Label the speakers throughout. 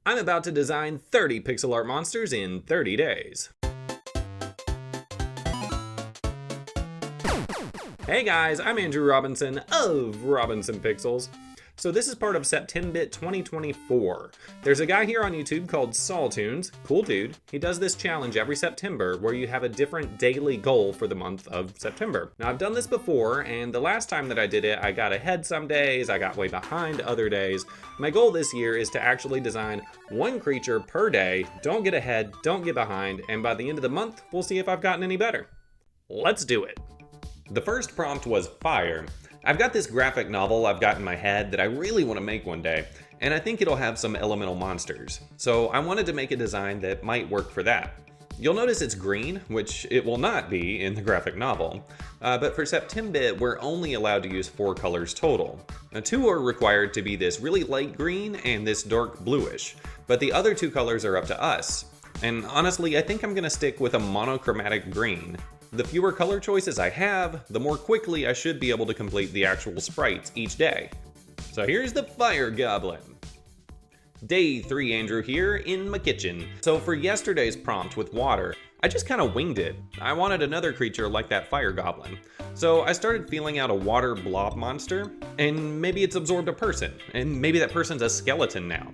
Speaker 1: I'm about to design 30 pixel art monsters in 30 days. Hey guys, I'm Andrew Robinson of Robinson Pixels. So this is part of Septembit 2024. There's a guy here on YouTube called Saultoons, cool dude. He does this challenge every September where you have a different daily goal for the month of September. Now I've done this before, and the last time that I did it, I got ahead some days, I got way behind other days. My goal this year is to actually design one creature per day, don't get ahead, don't get behind, and by the end of the month, we'll see if I've gotten any better. Let's do it. The first prompt was fire. I've got this graphic novel I've got in my head that I really want to make one day, and I think it'll have some elemental monsters. So I wanted to make a design that might work for that. You'll notice it's green, which it will not be in the graphic novel. But for Septembit, we're only allowed to use 4 colors total. Now 2 are required to be this really light green and this dark bluish, but the other 2 colors are up to us. And honestly, I think I'm gonna stick with a monochromatic green. The fewer color choices I have, the more quickly I should be able to complete the actual sprites each day. So here's the fire goblin. Day 3 Andrew here in my kitchen. So for yesterday's prompt with water, I just kind of winged it. I wanted another creature like that fire goblin. So I started feeling out a water blob monster, and maybe it's absorbed a person, and maybe that person's a skeleton now.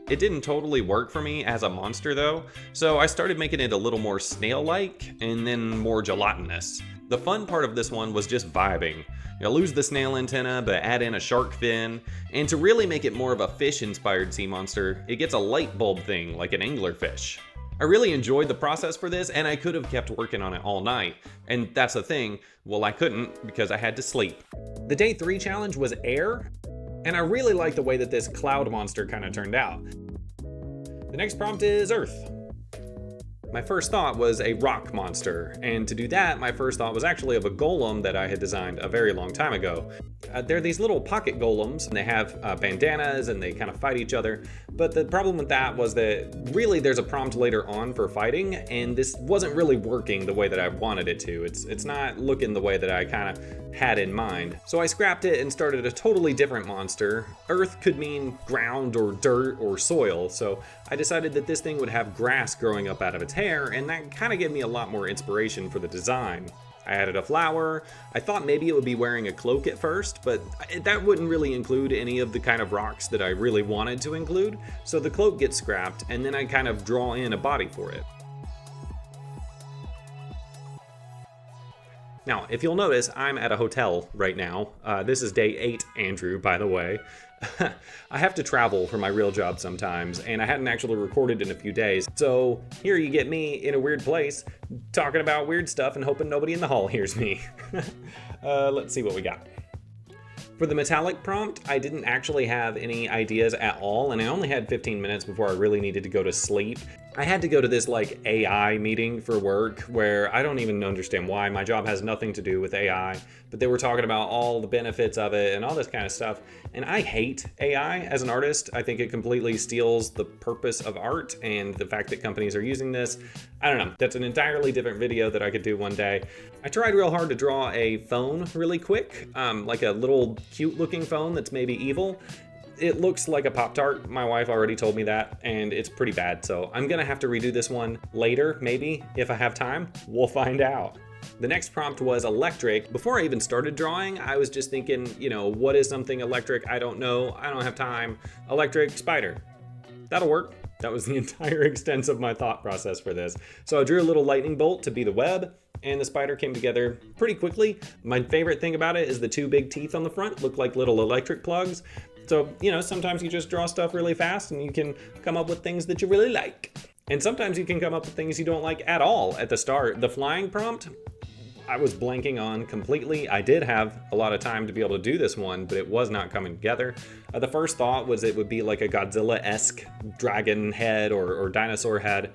Speaker 1: It didn't totally work for me as a monster though, so I started making it a little more snail-like and then more gelatinous. The fun part of this one was just vibing. You lose the snail antenna, but add in a shark fin, and to really make it more of a fish-inspired sea monster, it gets a light bulb thing like an anglerfish. I really enjoyed the process for this, and I could have kept working on it all night. And that's the thing, well I couldn't because I had to sleep. The day 3 challenge was air, and I really like the way that this cloud monster kind of turned out. The next prompt is Earth. My first thought was a rock monster, and to do that, my first thought was actually of a golem that I had designed a very long time ago. They're these little pocket golems, and they have bandanas, and they kind of fight each other. But the problem with that was that really there's a prompt later on for fighting, and this wasn't really working the way that I wanted it to. It's not looking the way that I kind of had in mind. So I scrapped it and started a totally different monster. Earth could mean ground or dirt or soil, so I decided that this thing would have grass growing up out of its hair, and that kind of gave me a lot more inspiration for the design. I added a flower. I thought maybe it would be wearing a cloak at first, but that wouldn't really include any of the kind of rocks that I really wanted to include, so the cloak gets scrapped, and then I kind of draw in a body for it. Now, if you'll notice, I'm at a hotel right now. This is day 8, Andrew, by the way. I have to travel for my real job sometimes, and I hadn't actually recorded in a few days. So here you get me in a weird place, talking about weird stuff and hoping nobody in the hall hears me. Let's see what we got. For the metallic prompt, I didn't actually have any ideas at all, and I only had 15 minutes before I really needed to go to sleep. I had to go to this like AI meeting for work where I don't even understand why. My job has nothing to do with AI, but they were talking about all the benefits of it and all this kind of stuff. And I hate AI as an artist. I think it completely steals the purpose of art and the fact that companies are using this. I don't know, that's an entirely different video that I could do one day. I tried real hard to draw a phone really quick, like a little cute looking phone that's maybe evil. It looks like a Pop-Tart. My wife already told me that, and it's pretty bad. So I'm gonna have to redo this one later, maybe, if I have time. We'll find out. The next prompt was electric. Before I even started drawing, I was just thinking, what is something electric? I don't know, I don't have time. Electric spider. That'll work. That was the entire extent of my thought process for this. So I drew a little lightning bolt to be the web, and the spider came together pretty quickly. My favorite thing about it is the 2 big teeth on the front look like little electric plugs. So, sometimes you just draw stuff really fast and you can come up with things that you really like. And sometimes you can come up with things you don't like at all at the start. The flying prompt, I was blanking on completely. I did have a lot of time to be able to do this one, but it was not coming together. The first thought was it would be like a Godzilla-esque dragon head or dinosaur head.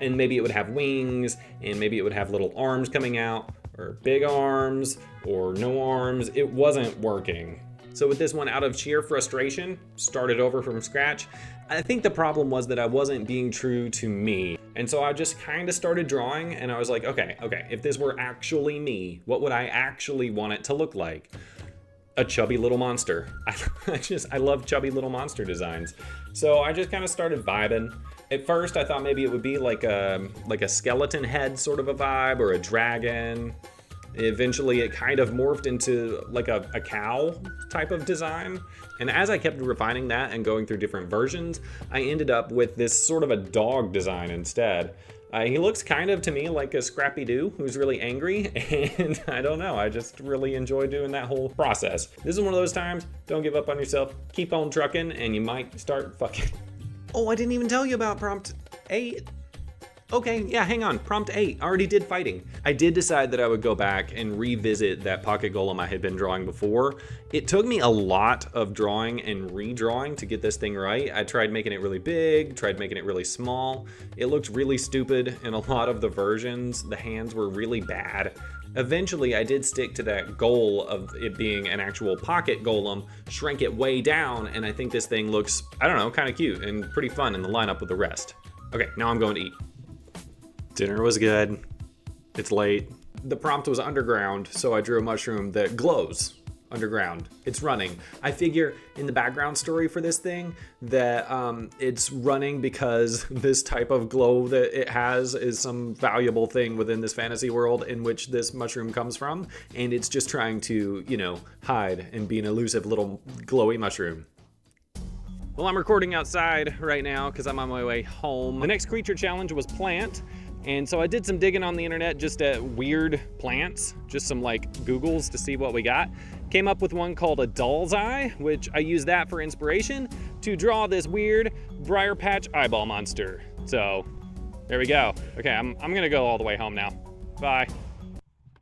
Speaker 1: And maybe it would have wings, and maybe it would have little arms coming out, or big arms, or no arms. It wasn't working. So with this one, out of sheer frustration, started over from scratch. I think the problem was that I wasn't being true to me. And so I just kind of started drawing, and I was like, okay, if this were actually me, what would I actually want it to look like? a chubby little monster. I love chubby little monster designs. So I just kind of started vibing. At first I thought maybe it would be like a skeleton head sort of a vibe, or a dragon. Eventually it kind of morphed into like a cow type of design. And as I kept refining that and going through different versions, I ended up with this sort of a dog design instead. He looks kind of to me like a Scrappy-Doo who's really angry, and I don't know, I just really enjoy doing that whole process. This is one of those times, don't give up on yourself, keep on trucking, and you might start fucking. Oh, I didn't even tell you about prompt 8. Okay, yeah, hang on, prompt 8, I already did fighting. I did decide that I would go back and revisit that pocket golem I had been drawing before. It took me a lot of drawing and redrawing to get this thing right. I tried making it really big, tried making it really small. It looked really stupid in a lot of the versions. The hands were really bad. Eventually, I did stick to that goal of it being an actual pocket golem, shrank it way down, and I think this thing looks, I don't know, kind of cute and pretty fun in the lineup with the rest. Okay, now I'm going to eat. Dinner was good. It's late. The prompt was underground, so I drew a mushroom that glows underground. It's running. I figure in the background story for this thing that it's running because this type of glow that it has is some valuable thing within this fantasy world in which this mushroom comes from, and it's just trying to, you know, hide and be an elusive little glowy mushroom. Well, I'm recording outside right now because I'm on my way home. The next creature challenge was plant. And so I did some digging on the internet just at weird plants, just some like Googles to see what we got. Came up with one called a doll's eye, which I used that for inspiration to draw this weird briar patch eyeball monster. So there we go. Okay, I'm gonna go all the way home now. Bye.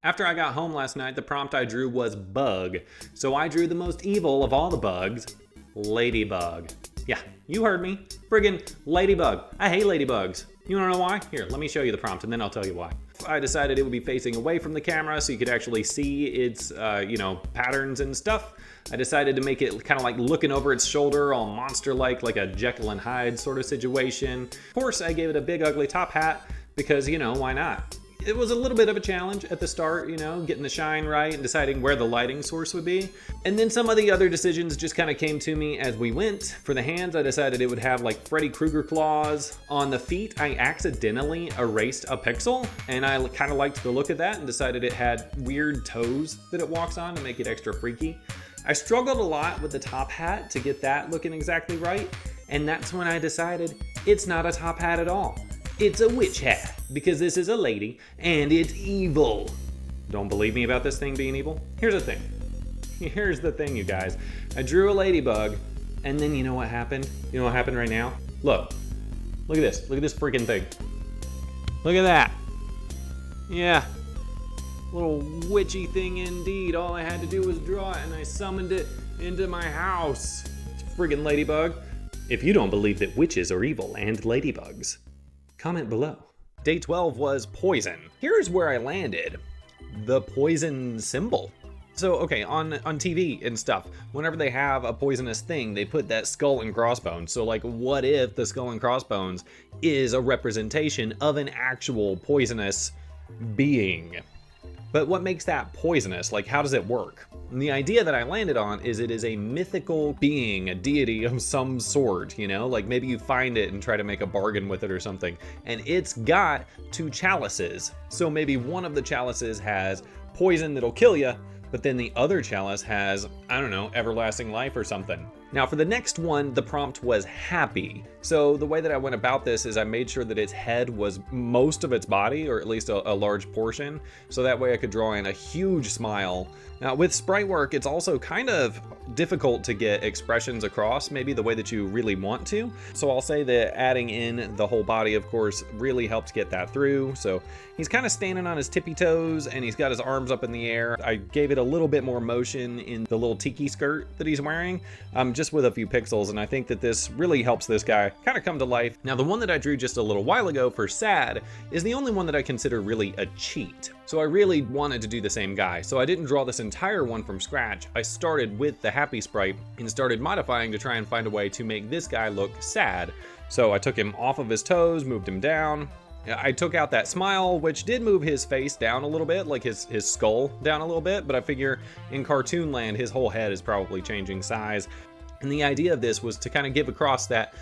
Speaker 1: After I got home last night, the prompt I drew was bug. So I drew the most evil of all the bugs, ladybug. Yeah, you heard me. Friggin' ladybug. I hate ladybugs. You wanna know why? Here, let me show you the prompt and then I'll tell you why. I decided it would be facing away from the camera so you could actually see its, patterns and stuff. I decided to make it kind of like looking over its shoulder, all monster-like, like a Jekyll and Hyde sort of situation. Of course, I gave it a big ugly top hat because, you know, why not? It was a little bit of a challenge at the start, you know, getting the shine right and deciding where the lighting source would be. And then some of the other decisions just kind of came to me as we went. For the hands, I decided it would have like Freddy Krueger claws. On the feet, I accidentally erased a pixel, and I kind of liked the look of that and decided it had weird toes that it walks on to make it extra freaky. I struggled a lot with the top hat to get that looking exactly right, and that's when I decided it's not a top hat at all. It's a witch hat, because this is a lady, and it's evil. Don't believe me about this thing being evil? Here's the thing. Here's the thing, you guys. I drew a ladybug, and then you know what happened? You know what happened right now? Look. Look at this. Look at this freaking thing. Look at that. Yeah. Little witchy thing indeed. All I had to do was draw it, and I summoned it into my house. It's a friggin' ladybug. If you don't believe that witches are evil and ladybugs, comment below. Day 12 was poison. Here's where I landed. The poison symbol. So, okay, on TV and stuff, whenever they have a poisonous thing, they put that skull and crossbones. So like, what if the skull and crossbones is a representation of an actual poisonous being? But what makes that poisonous? Like, how does it work? And the idea that I landed on is it is a mythical being, a deity of some sort, you know? Like maybe you find it and try to make a bargain with it or something. And it's got 2 chalices. So maybe one of the chalices has poison that'll kill you, but then the other chalice has, I don't know, everlasting life or something. Now for the next one, the prompt was happy. So the way that I went about this is I made sure that its head was most of its body, or at least a large portion, so that way I could draw in a huge smile. Now with sprite work, it's also kind of difficult to get expressions across, maybe the way that you really want to. So I'll say that adding in the whole body, of course, really helped get that through. So he's kind of standing on his tippy toes and he's got his arms up in the air. I gave it a little bit more motion in the little tiki skirt that he's wearing, just with a few pixels. And I think that this really helps this guy kind of come to life. Now the one that I drew just a little while ago for sad is the only one that I consider really a cheat. So I really wanted to do the same guy. So I didn't draw this entire one from scratch. I started with the happy sprite and started modifying to try and find a way to make this guy look sad. So I took him off of his toes, moved him down, I took out that smile, which did move his face down a little bit, like his skull down a little bit, but I figure in cartoon land, his whole head is probably changing size. And the idea of this was to kind of give across that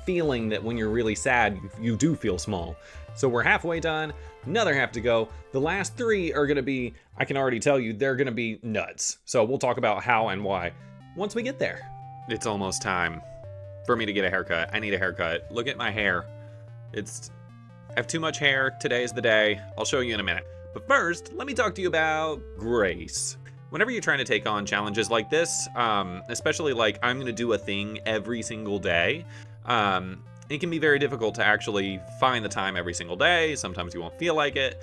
Speaker 1: feeling that when you're really sad, you do feel small. So we're halfway done, another half to go. The last 3 are gonna be, I can already tell you, they're gonna be nuts. So we'll talk about how and why once we get there. It's almost time for me to get a haircut. I need a haircut. Look at my hair. I have too much hair. Today's the day. I'll show you in a minute. But first, let me talk to you about grace. Whenever you're trying to take on challenges like this, especially like I'm gonna do a thing every single day, it can be very difficult to actually find the time every single day. Sometimes you won't feel like it.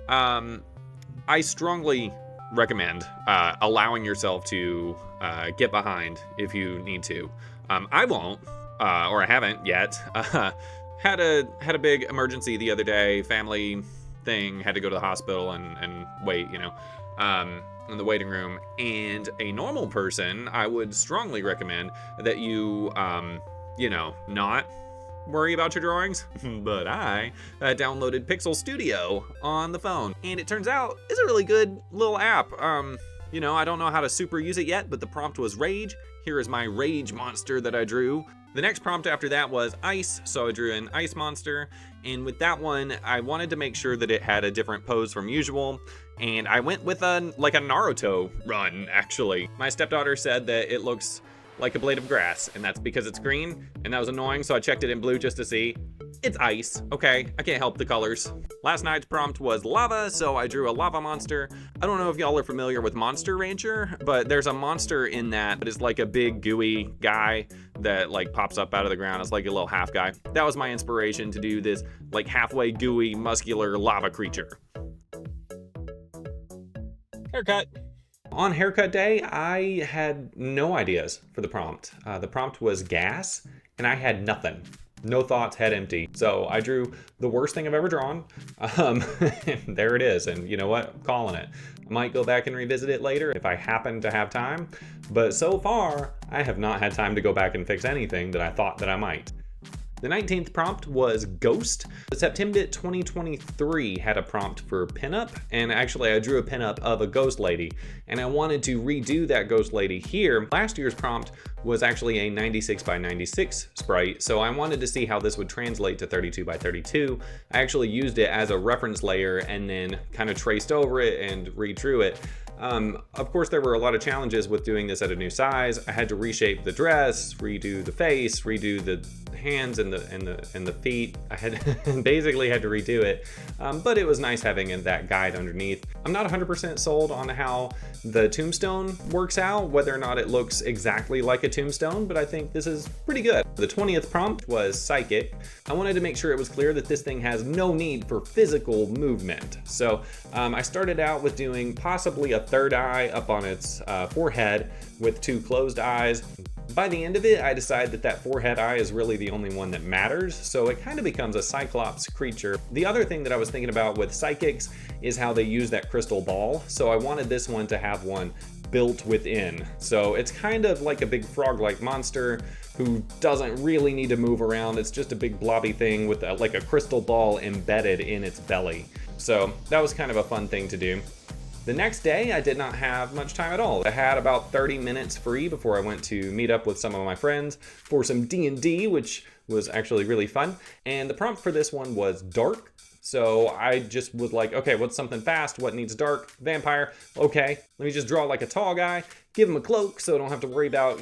Speaker 1: I strongly recommend allowing yourself to get behind if you need to. I won't, or I haven't yet. Had a big emergency the other day, family thing, had to go to the hospital and wait, in the waiting room. And a normal person, I would strongly recommend that you, not worry about your drawings. But I downloaded Pixel Studio on the phone, and it turns out it's a really good little app. I don't know how to super use it yet, but the prompt was rage. Here is my rage monster that I drew. The next prompt after that was ice, so I drew an ice monster, and with that one, I wanted to make sure that it had a different pose from usual, and I went with a Naruto run, actually. My stepdaughter said that it looks like a blade of grass, and that's because it's green, and that was annoying, so I checked it in blue just to see. It's ice, okay, I can't help the colors. Last night's prompt was lava, so I drew a lava monster. I don't know if y'all are familiar with Monster Rancher, but there's a monster in that is like a big gooey guy that like pops up out of the ground. It's like a little half guy. That was my inspiration to do this like halfway gooey, muscular lava creature. Haircut. On haircut day, I had no ideas for the prompt. The prompt was gas, and I had nothing. No thoughts, head empty. So I drew the worst thing I've ever drawn. And there it is. And you know what? I'm calling it. I might go back and revisit it later if I happen to have time. But so far, I have not had time to go back and fix anything that I thought that I might. The 19th prompt was Ghost. The Septembit 2023 had a prompt for pinup, and actually I drew a pinup of a ghost lady, and I wanted to redo that ghost lady here. Last year's prompt was actually a 96 by 96 sprite, so I wanted to see how this would translate to 32 by 32. I actually used it as a reference layer and then kind of traced over it and redrew it. Of course, there were a lot of challenges with doing this at a new size. I had to reshape the dress, redo the face, redo the hands and the feet. I had basically had to redo it, but it was nice having that guide underneath. I'm not 100% sold on how the tombstone works out, whether or not it looks exactly like a tombstone, but I think this is pretty good. The 20th prompt was Psychic. I wanted to make sure it was clear that this thing has no need for physical movement. So I started out with doing possibly a third eye up on its forehead with 2 closed eyes. By the end of it, I decided that that forehead eye is really the only one that matters, so it kind of becomes a Cyclops creature. The other thing that I was thinking about with Psychics is how they use that crystal ball, so I wanted this one to have one built within. So it's kind of like a big frog-like monster who doesn't really need to move around. It's just a big blobby thing with like a crystal ball embedded in its belly. So that was kind of a fun thing to do. The next day, I did not have much time at all. I had about 30 minutes free before I went to meet up with some of my friends for some D&D, which was actually really fun. And the prompt for this one was dark. So I just was like, okay, what's something fast? What needs dark? Vampire. Okay, let me just draw like a tall guy, give him a cloak so I don't have to worry about,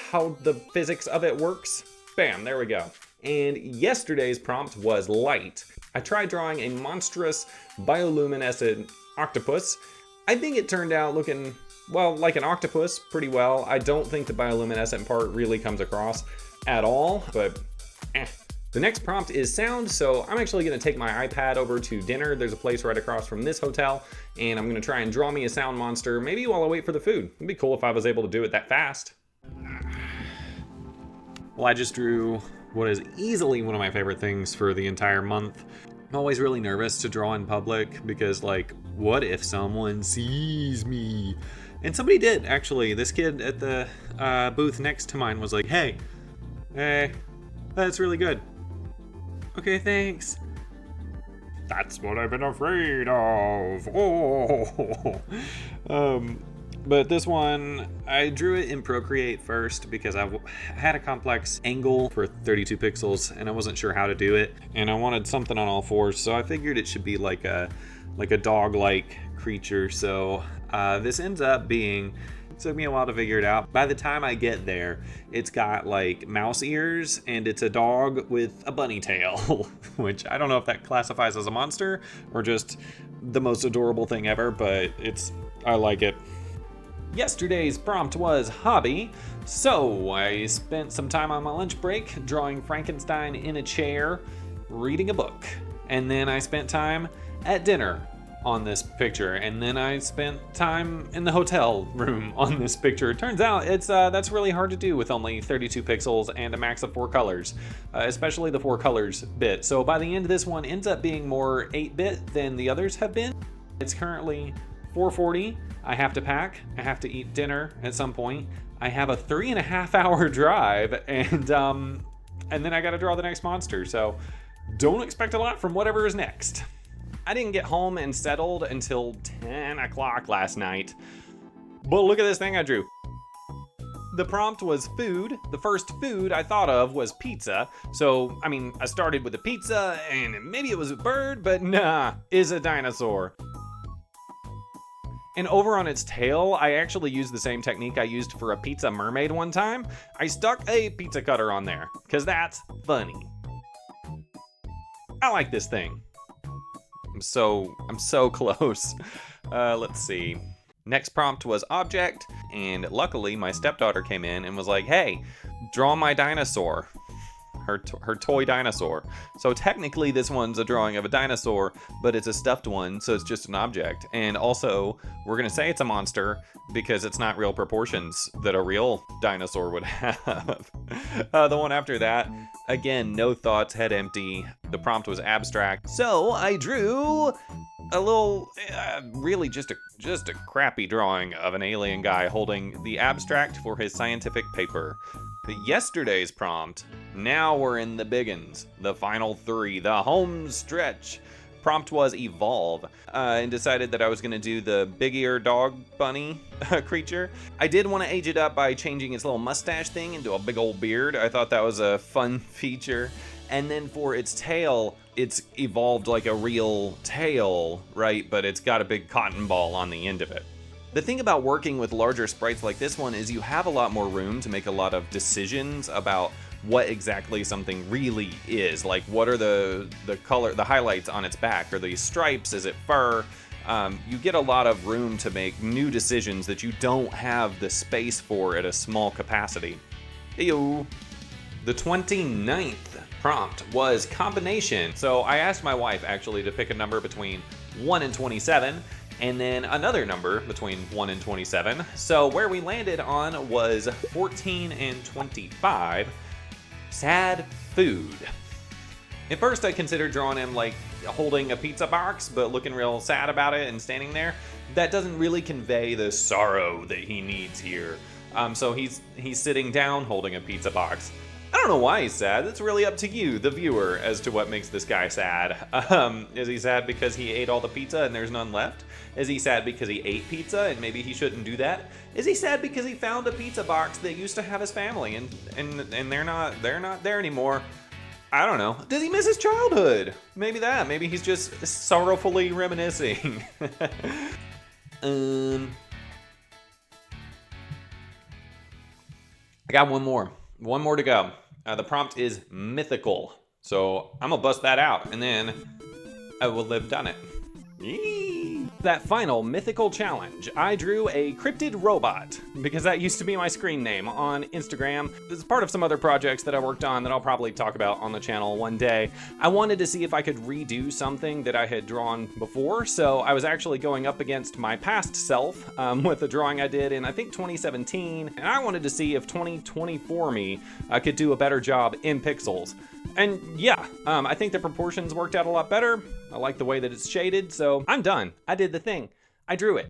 Speaker 1: how the physics of it works. Bam, there we go. And yesterday's prompt was light. I tried drawing a monstrous bioluminescent octopus. I think it turned out looking, well, like an octopus pretty well. I don't think the bioluminescent part really comes across at all, but The next prompt is sound, so I'm actually gonna take my iPad over to dinner. There's a place right across from this hotel, and I'm gonna try and draw me a sound monster, maybe while I wait for the food. It'd be cool if I was able to do it that fast. Well, I just drew what is easily one of my favorite things for the entire month. I'm always really nervous to draw in public because, like, what if someone sees me? And somebody did, actually. This kid at the booth next to mine was like, hey, that's really good. Okay, thanks. That's what I've been afraid of. Oh. But this one, I drew it in Procreate first because I had a complex angle for 32 pixels and I wasn't sure how to do it. And I wanted something on all fours, so I figured it should be like a dog-like creature. So this ends up being, it took me a while to figure it out. By the time I get there, it's got like mouse ears and it's a dog with a bunny tail, which I don't know if that classifies as a monster or just the most adorable thing ever, but I like it. Yesterday's prompt was hobby, so I spent some time on my lunch break drawing Frankenstein in a chair, reading a book, and then I spent time at dinner on this picture, and then I spent time in the hotel room on this picture. It turns out that's really hard to do with only 32 pixels and a max of 4 colors, especially the 4 colors bit. So by the end, this one ends up being more 8-bit than the others have been. It's currently 4:40. I have to pack. I have to eat dinner at some point. I have a 3.5 hour drive, and then I got to draw the next monster. So don't expect a lot from whatever is next. I didn't get home and settled until 10 o'clock last night. But look at this thing I drew. The prompt was food. The first food I thought of was pizza. So, I started with a pizza and maybe it was a bird, but nah, it's a dinosaur. And over on its tail, I actually used the same technique I used for a pizza mermaid one time. I stuck a pizza cutter on there, because that's funny. I like this thing. I'm so close. Let's see. Next prompt was object, and luckily my stepdaughter came in and was like, hey, draw my dinosaur. Her toy dinosaur. So technically this one's a drawing of a dinosaur, but it's a stuffed one, so it's just an object. And also, we're gonna say it's a monster because it's not real proportions that a real dinosaur would have. The one after that, again, no thoughts, head empty. The prompt was abstract. So I drew a little, really just a crappy drawing of an alien guy holding the abstract for his scientific paper. Yesterday's prompt, now we're in the biggins, the final 3, the home stretch. Prompt was evolve, and decided that I was gonna do the big ear dog bunny creature. I did want to age it up by changing its little mustache thing into a big old beard. I thought that was a fun feature. And then for its tail, it's evolved like a real tail, right? But it's got a big cotton ball on the end of it. The thing about working with larger sprites like this one is you have a lot more room to make a lot of decisions about what exactly something really is. Like, what are the highlights on its back? Are these stripes? Is it fur? You get a lot of room to make new decisions that you don't have the space for at a small capacity. Ew. The 29th prompt was combination. So I asked my wife actually to pick a number between 1 and 27. And then another number between 1 and 27. So where we landed on was 14 and 25. Sad food. At first I considered drawing him like holding a pizza box, but looking real sad about it and standing there. That doesn't really convey the sorrow that he needs here. So he's sitting down holding a pizza box. I don't know why he's sad. It's really up to you, the viewer, as to what makes this guy sad. Is he sad because he ate all the pizza and there's none left? Is he sad because he ate pizza and maybe he shouldn't do that? Is he sad because he found a pizza box that used to have his family and they're not there anymore? I don't know. Does he miss his childhood? Maybe that. Maybe he's just sorrowfully reminiscing. I got one more to go. The prompt is mythical. So I'm gonna bust that out and then I will have done it. Yee. That final mythical challenge, I drew a cryptid robot because that used to be my screen name on Instagram. This is part of some other projects that I worked on that I'll probably talk about on the channel one day. I wanted to see if I could redo something that I had drawn before, so I was actually going up against my past self with a drawing I did in, I think, 2017, and I wanted to see if 2024 me could do a better job in pixels. And yeah, I think the proportions worked out a lot better. I like the way that it's shaded, so I'm done. I did the thing. I drew it.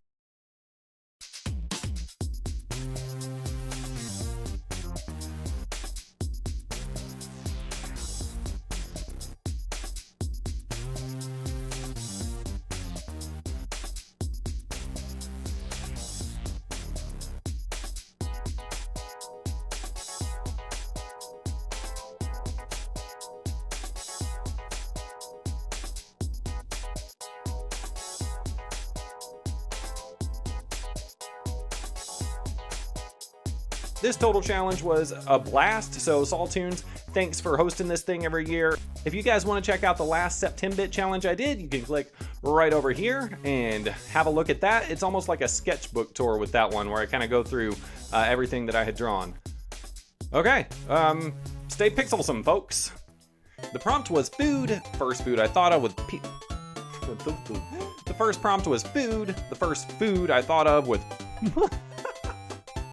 Speaker 1: This total challenge was a blast, so Saultoons, thanks for hosting this thing every year. If you guys want to check out the last Septembit challenge I did, you can click right over here and have a look at that. It's almost like a sketchbook tour with that one, where I kind of go through everything that I had drawn. Okay, stay pixelsome, folks. The prompt was food. First food I thought of with the first prompt was food. The first food I thought of with